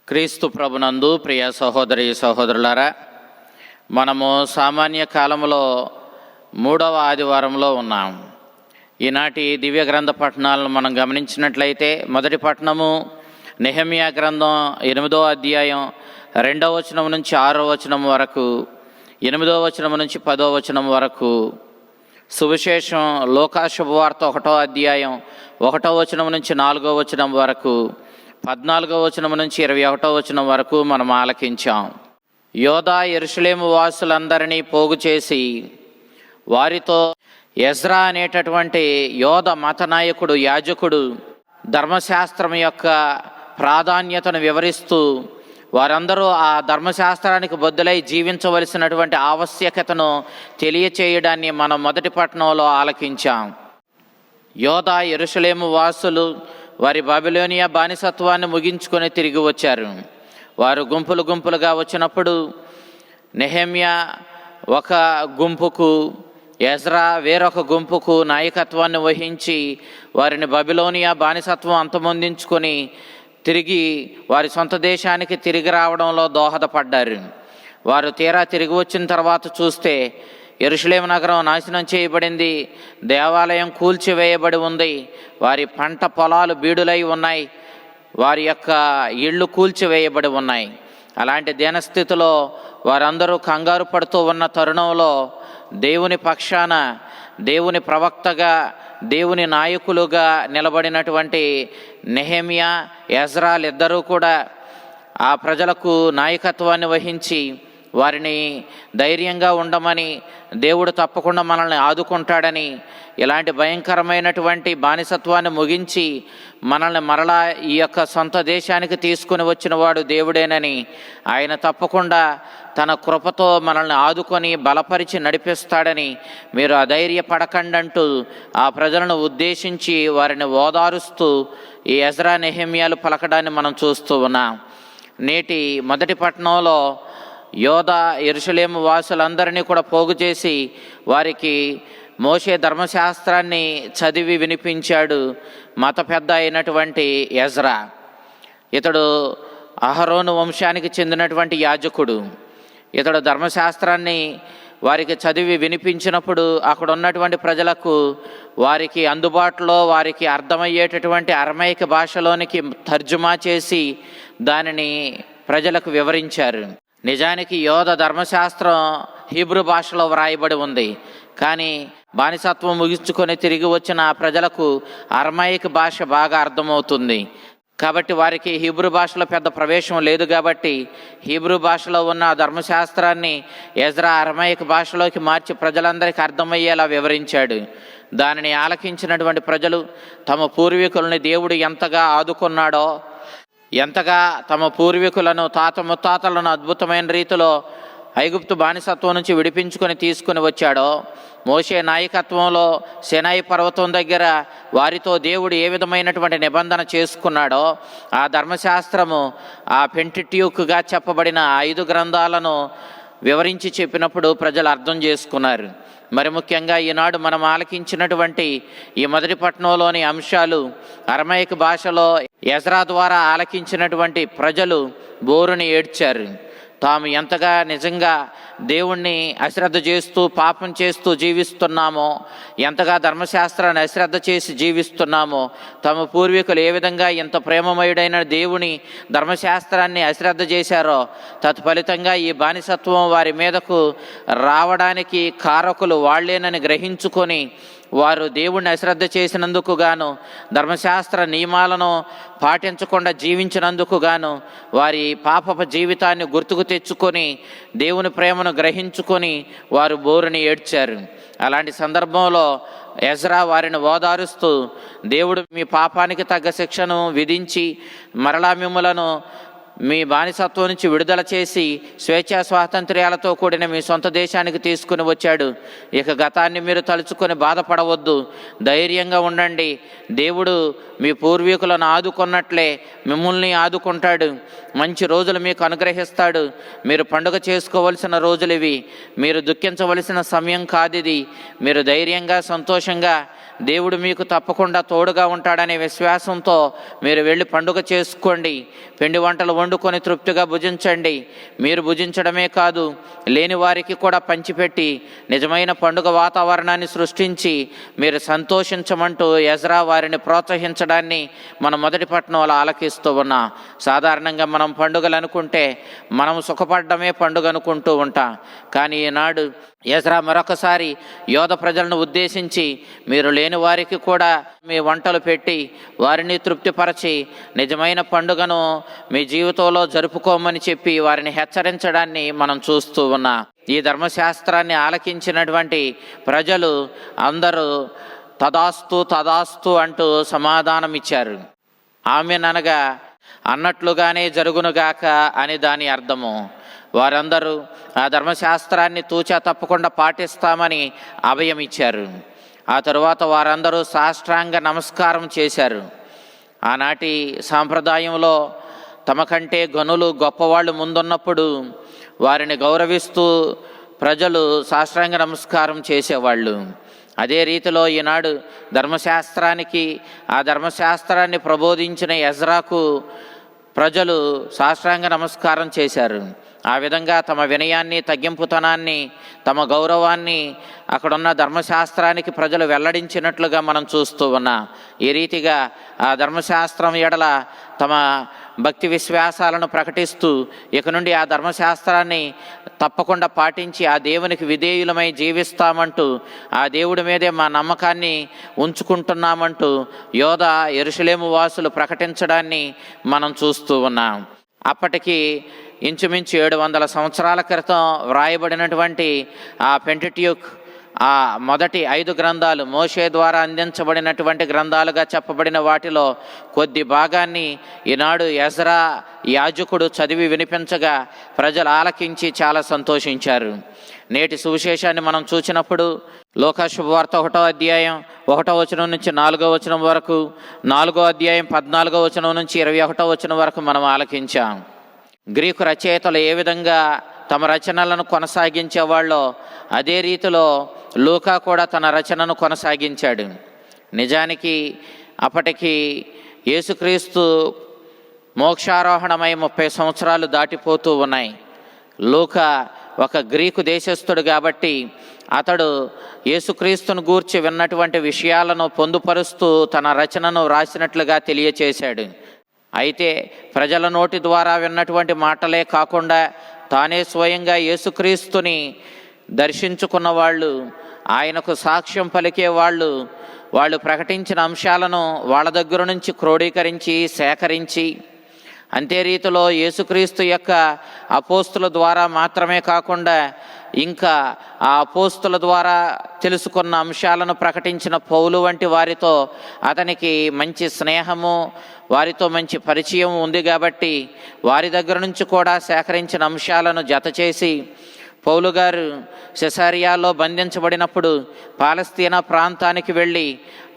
క్రీస్తు ప్రభునందు ప్రియ సహోదరి సహోదరులారా, మనము సామాన్య కాలంలో 3వ ఆదివారంలో ఉన్నాం. ఈనాటి దివ్య గ్రంథ పఠనాలను మనం గమనించినట్లయితే మొదటి పఠనము నెహెమ్యా గ్రంథం 8వ అధ్యాయం 2వ వచనం నుంచి 6వ వచనం వరకు, 8వ వచనం నుంచి 10వ వచనం వరకు. సువిశేషం లోకా శుభవార్త 1వ అధ్యాయం 1వ వచనం నుంచి 4వ వచనం వరకు, 14వ వచనం నుంచి 21వ వచనం వరకు మనం ఆలకించాం. యోధా యెరూషలేము వాసులందరినీ పోగు చేసి వారితో ఎజ్రా అనేటటువంటి యోధ మతనాయకుడు, యాజకుడు ధర్మశాస్త్రం యొక్క ప్రాధాన్యతను వివరిస్తూ వారందరూ ఆ ధర్మశాస్త్రానికి బద్దులై జీవించవలసినటువంటి ఆవశ్యకతను తెలియచేయడాన్ని మనం మొదటి పట్టణంలో ఆలకించాం. యోధా యెరూషలేము వాసులు వారి బబిలోనియా బానిసత్వాన్ని ముగించుకొని తిరిగి వచ్చారు. వారు గుంపులు గుంపులుగా వచ్చినప్పుడు నెహెమ్యా ఒక గుంపుకు, ఎజ్రా వేరొక గుంపుకు నాయకత్వాన్ని వహించి వారిని బబిలోనియా బానిసత్వం అంతమొందించుకొని తిరిగి వారి సొంత దేశానికి తిరిగి రావడంలో దోహదపడ్డారు. వారు తీరా తిరిగి వచ్చిన తర్వాత చూస్తే యెరూషలేము నగరం నాశనం చేయబడింది, దేవాలయం కూల్చివేయబడి ఉంది, వారి పంట పొలాలు బీడులై ఉన్నాయి, వారి యొక్క ఇళ్ళు కూల్చివేయబడి ఉన్నాయి. అలాంటి దీనస్థితిలో వారందరూ కంగారు పడుతూ ఉన్న తరుణంలో దేవుని పక్షాన, దేవుని ప్రవక్తగా, దేవుని నాయకులుగా నిలబడినటువంటి నెహెమ్యా, ఎజ్రాలు ఇద్దరూ కూడా ఆ ప్రజలకు నాయకత్వాన్ని వహించి వారిని ధైర్యంగా ఉండమని, దేవుడు తప్పకుండా మనల్ని ఆదుకుంటాడని, ఇలాంటి భయంకరమైనటువంటి బానిసత్వాన్ని ముగించి మనల్ని మరలా ఈ యొక్క సొంత దేశానికి తీసుకుని వచ్చిన వాడు దేవుడేనని, ఆయన తప్పకుండా తన కృపతో మనల్ని ఆదుకొని బలపరిచి నడిపిస్తాడని మీరు అధైర్యపడకండి అంటూ ఆ ప్రజలను ఉద్దేశించి వారిని ఓదారుస్తూ ఈ ఎజ్రా నెహెమ్యాలు పలకడాన్ని మనం చూస్తూ ఉన్నాం. నేటి మొదటి పట్టణంలో యోధా యెరూషలేము వాసులందరినీ కూడా పోగు చేసి వారికి మోషే ధర్మశాస్త్రాన్ని చదివి వినిపించాడు మత పెద్ద అయినటువంటి ఎజ్రా. ఇతడు అహరోను వంశానికి చెందినటువంటి యాజకుడు. ఇతడు ధర్మశాస్త్రాన్ని వారికి చదివి వినిపించినప్పుడు అక్కడ ఉన్నటువంటి ప్రజలకు వారికి అందుబాటులో వారికి అర్థమయ్యేటటువంటి అరమైక భాషలోనికి తర్జుమా చేసి దానిని ప్రజలకు వివరించారు. నిజానికి యోధ ధర్మశాస్త్రం హీబ్రూ భాషలో వ్రాయబడి ఉంది, కానీ బానిసత్వం ముగించుకొని తిరిగి వచ్చిన ఆ ప్రజలకు అరమైక భాష బాగా అర్థమవుతుంది. కాబట్టి వారికి హీబ్రూ భాషలో పెద్ద ప్రవేశం లేదు. కాబట్టి హీబ్రూ భాషలో ఉన్న ధర్మశాస్త్రాన్ని ఎజ్రా అరమైక భాషలోకి మార్చి ప్రజలందరికీ అర్థమయ్యేలా వివరించాడు. దానిని ఆలకించినటువంటి ప్రజలు తమ పూర్వీకులని దేవుడు ఎంతగా ఆదుకున్నాడో, ఎంతగా తమ పూర్వీకులను, తాత ముత్తాతలను అద్భుతమైన రీతిలో ఐగుప్తు బానిసత్వం నుంచి విడిపించుకొని తీసుకుని వచ్చాడో, మోషే నాయకత్వంలో సినాయి పర్వతం దగ్గర వారితో దేవుడు ఏ విధమైనటువంటి నిబంధన చేసుకున్నాడో, ఆ ధర్మశాస్త్రము, ఆ పెంటిట్యూక్గా చెప్పబడిన 5 గ్రంథాలను వివరించి చెప్పినప్పుడు ప్రజలు అర్థం చేసుకున్నారు. మరి ముఖ్యంగా ఈనాడు మనం ఆలకించినటువంటి ఈ మొదటి పట్టణంలోని అంశాలు అరమైక భాషలో ఎజ్రా ద్వారా ఆలకించినటువంటి ప్రజలు బోరుని ఏడ్చారు. తాము ఎంతగా నిజంగా దేవుణ్ణి అశ్రద్ధ చేస్తూ పాపం చేస్తూ జీవిస్తున్నామో, ఎంతగా ధర్మశాస్త్రాన్ని అశ్రద్ధ చేసి జీవిస్తున్నామో, తమ పూర్వీకులు ఏ విధంగా ఇంత ప్రేమమయుడైన దేవుని ధర్మశాస్త్రాన్ని అశ్రద్ధ చేశారో, తత్ఫలితంగా ఈ బానిసత్వం వారి మీదకు రావడానికి కారకులు వాళ్ళేనని గ్రహించుకొని వారు దేవుణ్ణి అశ్రద్ధ చేసినందుకు గాను, ధర్మశాస్త్ర నియమాలను పాటించకుండా జీవించినందుకు గాను వారి పాపపు జీవితాన్ని గుర్తుకు తెచ్చుకొని దేవుని ప్రేమను గ్రహించుకొని వారు బోరుని ఏడ్చారు. అలాంటి సందర్భంలో ఎజ్రా వారిని ఓదారుస్తూ, దేవుడు మీ పాపానికి తగ్గ శిక్షను విధించి మరలా మిమ్ములను మీ బానిసత్వం నుంచి విడుదల చేసి స్వేచ్ఛా స్వాతంత్ర్యాలతో కూడిన మీ సొంత దేశానికి తీసుకుని వచ్చాడు. ఇక గతాన్ని మీరు తలుచుకొని బాధపడవద్దు, ధైర్యంగా ఉండండి. దేవుడు మీ పూర్వీకులను ఆదుకున్నట్లే మిమ్మల్ని ఆదుకుంటాడు. మంచి రోజులు మీకు అనుగ్రహిస్తాడు. మీరు పండుగ చేసుకోవలసిన రోజులు ఇవి. మీరు దుఃఖించవలసిన సమయం కాదు ఇది. మీరు ధైర్యంగా, సంతోషంగా దేవుడు మీకు తప్పకుండా తోడుగా ఉంటాడనే విశ్వాసంతో మీరు వెళ్ళి పండుగ చేసుకోండి, పిండి వంటలు వండుకొని తృప్తిగా భుజించండి. మీరు భుజించడమే కాదు, లేని వారికి కూడా పంచిపెట్టి నిజమైన పండుగ వాతావరణాన్ని సృష్టించి మీరు సంతోషించమంటూ ఎజ్రా వారిని ప్రోత్సహించడాన్ని మనం మొదటి పట్టణంలో ఆలకిస్తూ ఉన్నాం. సాధారణంగా మనం పండుగలు అనుకుంటే మనం సుఖపడ్డమే పండుగ అనుకుంటూ ఉంటాం. కానీ ఈనాడు ఎజ్రా మరొకసారి యోధ ప్రజలను ఉద్దేశించి మీరు లేని వారికి కూడా మీ వంటలు పెట్టి వారిని తృప్తిపరచి నిజమైన పండుగను మీ జీవితంలో జరుపుకోమని చెప్పి వారిని హెచ్చరించడాన్ని మనం చూస్తూ ఉన్నాం. ఈ ధర్మశాస్త్రాన్ని ఆలకించినటువంటి ప్రజలు అందరూ తదాస్తు తదాస్తు అంటూ సమాధానం ఇచ్చారు. ఆమెననగా అన్నట్లుగానే జరుగునుగాక అని దాని అర్థము. వారందరూ ఆ ధర్మశాస్త్రాన్ని తూచా తప్పకుండా పాటిస్తామని అభయం ఇచ్చారు. ఆ తరువాత వారందరూ సాష్టాంగ నమస్కారం చేశారు. ఆనాటి సాంప్రదాయంలో తమ కంటే గనులు గొప్పవాళ్ళు ముందున్నప్పుడు వారిని గౌరవిస్తూ ప్రజలు సాష్టాంగ నమస్కారం చేసేవాళ్ళు. అదే రీతిలో ఈనాడు ధర్మశాస్త్రానికి, ఆ ధర్మశాస్త్రాన్ని ప్రబోధించిన ఎజ్రాకు ప్రజలు సాష్టాంగ నమస్కారం చేశారు. ఆ విధంగా తమ వినయాన్ని, తగ్గింపుతనాన్ని, తమ గౌరవాన్ని అక్కడున్న ధర్మశాస్త్రానికి ప్రజలు వెల్లడించినట్లుగా మనం చూస్తూ ఉన్నాం. ఈ రీతిగా ఆ ధర్మశాస్త్రం ఎడల తమ భక్తి విశ్వాసాలను ప్రకటిస్తూ ఇక నుండి ఆ ధర్మశాస్త్రాన్ని తప్పకుండా పాటించి ఆ దేవునికి విధేయులమై జీవిస్తామంటూ, ఆ దేవుడి మీదే మా నమ్మకాన్ని ఉంచుకుంటున్నామంటూ యోధ యెరూషలేము వాసులు ప్రకటించడాన్ని మనం చూస్తూ ఉన్నాం. అప్పటికి ఇంచుమించు 700 సంవత్సరాల క్రితం వ్రాయబడినటువంటి ఆ పెంటెట్యూక్, ఆ మొదటి 5 గ్రంథాలు మోషే ద్వారా అందించబడినటువంటి గ్రంథాలుగా చెప్పబడిన వాటిలో కొద్ది భాగాన్ని ఈనాడు ఎజ్రా యాజకుడు చదివి వినిపించగా ప్రజలు ఆలకించి చాలా సంతోషించారు. నేటి సువిశేషాన్ని మనం చూసినప్పుడు లూకా శుభవార్త 1వ అధ్యాయం 1వ వచనం నుంచి 4వ వచనం వరకు, 4వ అధ్యాయం 14వ వచనం నుంచి 21వ వచనం వరకు మనం ఆలకించాం. గ్రీకు రచయితలు ఏ విధంగా తమ రచనలను కొనసాగించేవాళ్ళో అదే రీతిలో లూకా కూడా తన రచనను కొనసాగించాడు. నిజానికి అప్పటికి యేసుక్రీస్తు మోక్షారోహణమై 30 సంవత్సరాలు దాటిపోతూ ఉన్నాయి. లూకా ఒక గ్రీకు దేశస్థుడు కాబట్టి అతడు యేసుక్రీస్తును గూర్చి విన్నటువంటి విషయాలను పొందుపరుస్తూ తన రచనను రాసినట్లుగా తెలియచేశాడు. అయితే ప్రజల నోటి ద్వారా విన్నటువంటి మాటలే కాకుండా తానే స్వయంగా యేసుక్రీస్తుని దర్శించుకున్న వాళ్ళు, ఆయనకు సాక్ష్యం పలికే వాళ్ళు ప్రకటించిన అంశాలను వాళ్ళ దగ్గర నుంచి క్రోడీకరించి సేకరించి, అంతే రీతిలో యేసుక్రీస్తు యొక్క అపోస్తుల ద్వారా మాత్రమే కాకుండా ఇంకా ఆ అపోస్తుల ద్వారా తెలుసుకున్న అంశాలను ప్రకటించిన పౌలు వంటి వారితో అతనికి మంచి స్నేహము, వారితో మంచి పరిచయం ఉంది కాబట్టి వారి దగ్గర నుంచి కూడా సేకరించిన అంశాలను జతచేసి పౌలు గారు సెసారియాలో బంధించబడినప్పుడు పాలస్తీనా ప్రాంతానికి వెళ్ళి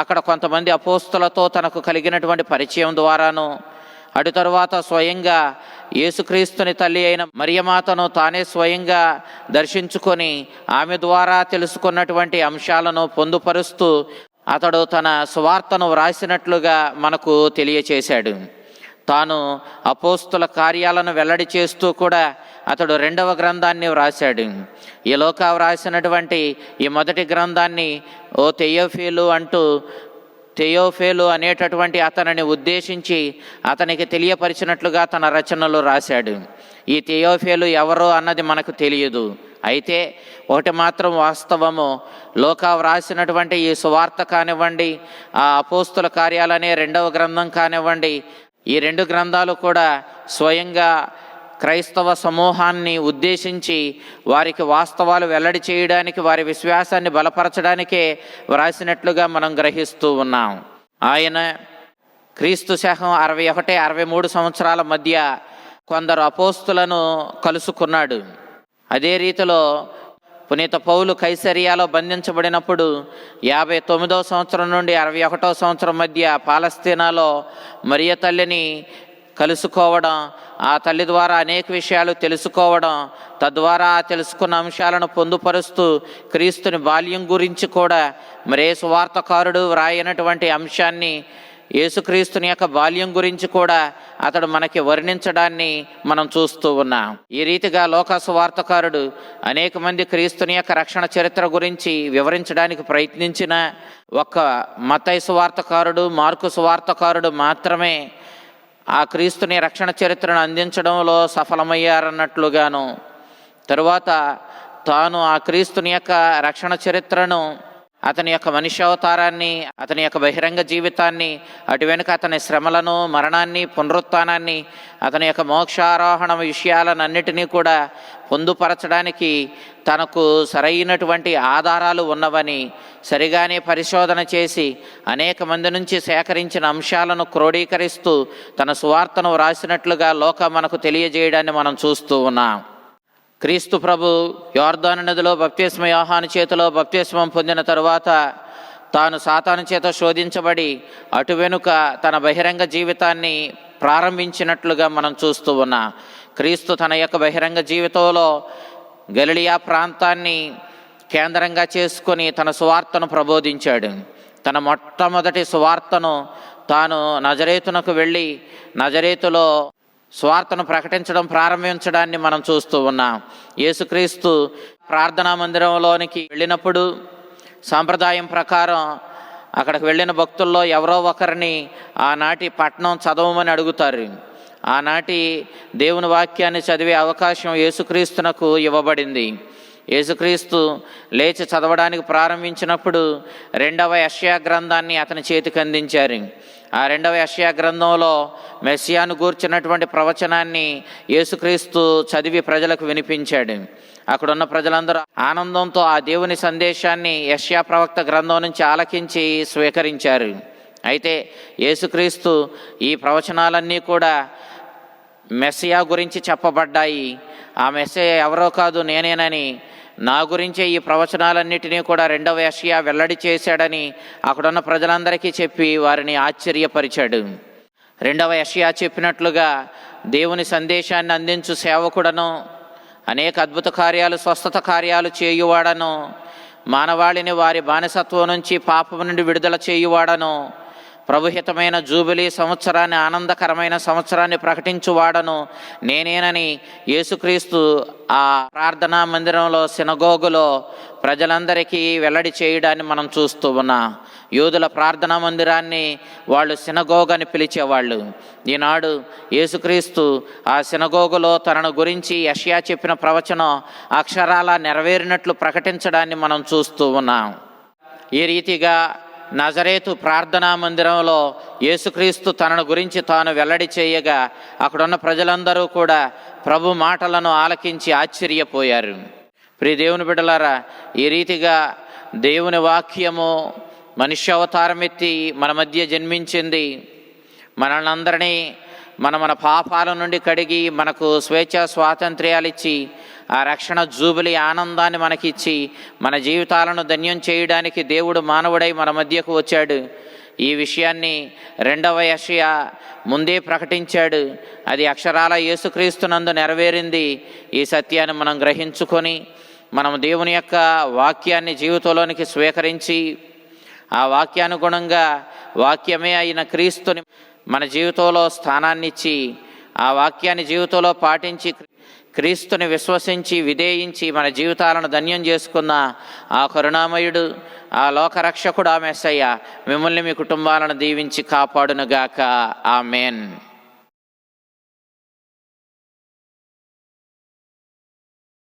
అక్కడ కొంతమంది అపోస్తులతో తనకు కలిగినటువంటి పరిచయం ద్వారాను, అటు తరువాత స్వయంగా యేసుక్రీస్తుని తల్లి అయిన మరియమాతను తానే స్వయంగా దర్శించుకొని ఆమె ద్వారా తెలుసుకున్నటువంటి అంశాలను పొందుపరుస్తూ అతడు తన సువార్తను వ్రాసినట్లుగా మనకు తెలియచేశాడు. తాను అపోస్తుల కార్యాలను వెల్లడి చేస్తూ కూడా అతడు 2వ గ్రంథాన్ని వ్రాశాడు. ఈ లూకా వ్రాసినటువంటి ఈ మొదటి గ్రంథాన్ని తెయోఫేలు అనేటటువంటి అతనిని ఉద్దేశించి అతనికి తెలియపరిచినట్లుగా తన రచనలు రాశాడు. ఈ తెయోఫేలు ఎవరో అన్నది మనకు తెలియదు. అయితే ఒకటి మాత్రం వాస్తవము, లూకా వ్రాసినటువంటి ఈ సువార్త కానివ్వండి, ఆ అపోస్తుల కార్యాలనే 2వ గ్రంథం కానివ్వండి, ఈ 2 గ్రంథాలు కూడా స్వయంగా క్రైస్తవ సమూహాన్ని ఉద్దేశించి వారికి వాస్తవాలు వెల్లడి చేయడానికి, వారి విశ్వాసాన్ని బలపరచడానికే వ్రాసినట్లుగా మనం గ్రహిస్తూ ఉన్నాం. ఆయన క్రీస్తు శకం 61-63 సంవత్సరాల మధ్య కొందరు అపోస్తులను కలుసుకున్నాడు. అదే రీతిలో పునీత పౌలు కైసరియాలో బంధించబడినప్పుడు 59వ సంవత్సరం నుండి 61వ సంవత్సరం మధ్య పాలస్తీనాలో మరియ తల్లిని కలుసుకోవడం, ఆ తల్లి ద్వారా అనేక విషయాలు తెలుసుకోవడం, తద్వారా తెలుసుకున్న అంశాలను పొందుపరుస్తూ క్రీస్తుని బాల్యం గురించి కూడా మరే సువార్తకారుడు వ్రాయనటువంటి అంశాన్ని, యేసుక్రీస్తుని యొక్క బాల్యం గురించి కూడా అతడు మనకి వర్ణించడాన్ని మనం చూస్తూ ఉన్నాం. ఈ రీతిగా లోకా సువార్తకారుడు అనేక మంది క్రీస్తుని యొక్క రక్షణ చరిత్ర గురించి వివరించడానికి ప్రయత్నించిన ఒక్క మత్తయి సువార్తకారుడు, మార్కు సువార్తకారుడు మాత్రమే ఆ క్రీస్తుని రక్షణ చరిత్రను అందించడంలో సఫలమయ్యారన్నట్లుగాను, తరువాత తాను ఆ క్రీస్తుని యొక్క రక్షణ చరిత్రను, అతని యొక్క మనుష్యావతారాన్ని, అతని యొక్క బహిరంగ జీవితాన్ని, అటు వెనుక అతని శ్రమలను, మరణాన్ని, పునరుత్థానాన్ని, అతని యొక్క మోక్షారోహణ విషయాలన్నిటినీ కూడా పొందుపరచడానికి తనకు సరైనటువంటి ఆధారాలు ఉన్నవని సరిగానే పరిశోధన చేసి అనేక మంది నుంచి సేకరించిన అంశాలను క్రోడీకరిస్తూ తన సువార్తను వ్రాసినట్లుగా లోకం మనకు తెలియజేయడాన్ని మనం చూస్తూ ఉన్నాం. క్రీస్తు ప్రభు యోర్దాను నదిలో బప్తిస్మ యోహాను చేతిలో బప్తిస్మం పొందిన తరువాత తాను సాతాను చేత శోధించబడి అటు వెనుక తన బహిరంగ జీవితాన్ని ప్రారంభించినట్లుగా మనం చూస్తూ ఉన్నాం. క్రీస్తు తన యొక్క బహిరంగ జీవితంలో గలిలియా ప్రాంతాన్ని కేంద్రంగా చేసుకొని తన సువార్తను ప్రబోధించాడు. తన మొట్టమొదటి సువార్తను తాను నజరేతునకు వెళ్ళి నజరేతులో స్వార్థను ప్రకటించడం ప్రారంభించడాన్ని మనం చూస్తూ ఉన్నాం. యేసుక్రీస్తు ప్రార్థనా మందిరంలోనికి వెళ్ళినప్పుడు సాంప్రదాయం ప్రకారం అక్కడికి వెళ్ళిన భక్తుల్లో ఎవరో ఒకరిని ఆనాటి పట్టణం చదవమని అడుగుతారు. ఆనాటి దేవుని వాక్యాన్ని చదివే అవకాశం యేసుక్రీస్తునకు ఇవ్వబడింది. యేసుక్రీస్తు లేచి చదవడానికి ప్రారంభించినప్పుడు 2వ యెషయా గ్రంథాన్ని అతని చేతికి అందించారు. ఆ 2వ యెషయా గ్రంథంలో మెస్సియాను గూర్చినటువంటి ప్రవచనాన్ని యేసుక్రీస్తు చదివి ప్రజలకు వినిపించాడు. అక్కడున్న ప్రజలందరూ ఆనందంతో ఆ దేవుని సందేశాన్ని యెషయా ప్రవక్త గ్రంథం నుంచి ఆలకించి స్వీకరించారు. అయితే యేసుక్రీస్తు ఈ ప్రవచనాలన్నీ కూడా మెస్సియా గురించి చెప్పబడ్డాయి, ఆ మెస్సియా ఎవరో కాదు నేనేనని, నా గురించే ఈ ప్రవచనాలన్నిటినీ కూడా 2వ యెషయా వెల్లడి చేశాడని అక్కడున్న ప్రజలందరికీ చెప్పి వారిని ఆశ్చర్యపరిచాడు. 2వ యెషయా చెప్పినట్లుగా దేవుని సందేశాన్ని అందించు సేవకుడను, అనేక అద్భుత కార్యాలు, స్వస్థత కార్యాలు చేయువాడను, మానవాళిని వారి బానిసత్వం నుంచి, పాపం నుండి విడుదల చేయువాడను, ప్రభుహితమైన జూబిలీ సంవత్సరాన్ని, ఆనందకరమైన సంవత్సరాన్ని ప్రకటించువాడను నేనేనని యేసుక్రీస్తు ఆ ప్రార్థనా మందిరంలో, సినగోగులో ప్రజలందరికీ వెల్లడి చేయడాన్ని మనం చూస్తూ ఉన్నాం. యూదుల ప్రార్థనా మందిరాన్ని వాళ్ళు సినగోగ్ అని పిలిచేవాళ్ళు. ఈనాడు యేసుక్రీస్తు ఆ సినగోగులో తనను గురించి యెషయా చెప్పిన ప్రవచనం అక్షరాల నెరవేరినట్లు ప్రకటించడాన్ని మనం చూస్తూ ఉన్నాం. ఈ రీతిగా నజరేతు ప్రార్థనా మందిరంలో యేసుక్రీస్తు తనను గురించి తాను వెల్లడి చేయగా అక్కడున్న ప్రజలందరూ కూడా ప్రభు మాటలను ఆలకించి ఆశ్చర్యపోయారు. ప్రియ దేవుని బిడ్డలారా, ఈ రీతిగా దేవుని వాక్యము మనుష్యావతారం ఎత్తి మన మధ్య జన్మించింది. మనల్ని అందరినీ మన పాపాల నుండి కడిగి మనకు స్వేచ్ఛ స్వాతంత్ర్యాలు ఇచ్చి ఆ రక్షణ జూబిలీ ఆనందాన్ని మనకిచ్చి మన జీవితాలను ధన్యం చేయడానికి దేవుడు మానవుడై మన మధ్యకు వచ్చాడు. ఈ విషయాన్ని 2వ యెషయా ముందే ప్రకటించాడు. అది అక్షరాల యేసుక్రీస్తునందు నెరవేరింది. ఈ సత్యాన్ని మనం గ్రహించుకొని మనం దేవుని యొక్క వాక్యాన్ని జీవితంలోనికి స్వీకరించి ఆ వాక్యానుగుణంగా వాక్యమే అయిన క్రీస్తుని మన జీవితంలో స్థానాన్నిచ్చి ఆ వాక్యాన్ని జీవితంలో పాటించి క్రీస్తుని విశ్వసించి విధేయించి మన జీవితాలను ధన్యం చేసుకున్న ఆ కరుణామయుడు, ఆ లోకరక్షకుడు, ఆ మెస్సయ్య మిమ్మల్ని మీ కుటుంబాలను దీవించి కాపాడునుగాక. ఆమేన్.